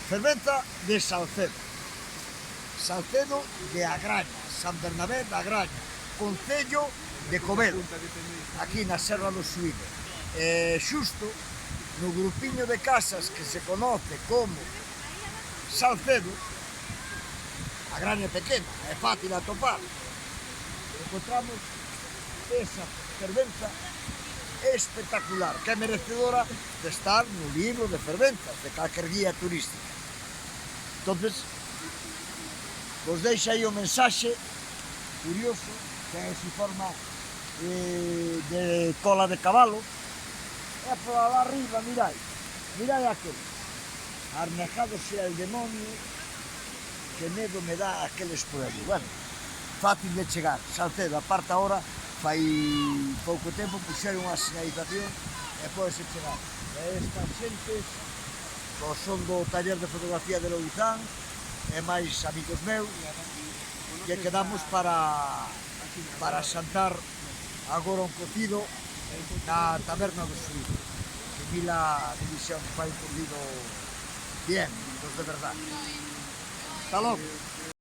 Fervenza de Salcedo. Salcedo de Agraña, San Bernabé de Agraña, Concello de Covelo, aquí na Serra do Suído. Xusto no grupiño de casas que se conoce como Salcedo, Agraña pequena, é fácil atopar, encontramos esa fervenza espectacular, que é merecedora de estar no libro de fervenzas, de calquer guía turística. Entonces, vos deixa aí o mensaxe curioso, que é esa forma de cola de cabalo, e por lá arriba, mirai aquel, arnejado sea el demonio, que medo me dá aqueles por ali. Bueno, fácil de chegar, Salcedo, aparte ahora, fai pouco tempo puxeron unha sinalización e podese chegar. E estas xentes, son do taller de fotografía de Louzán, e máis amigos meus, e quedamos para xantar agora un cocido na taberna do Suído, que Vila División fai un cocido bien, dos de verdade. Hasta logo.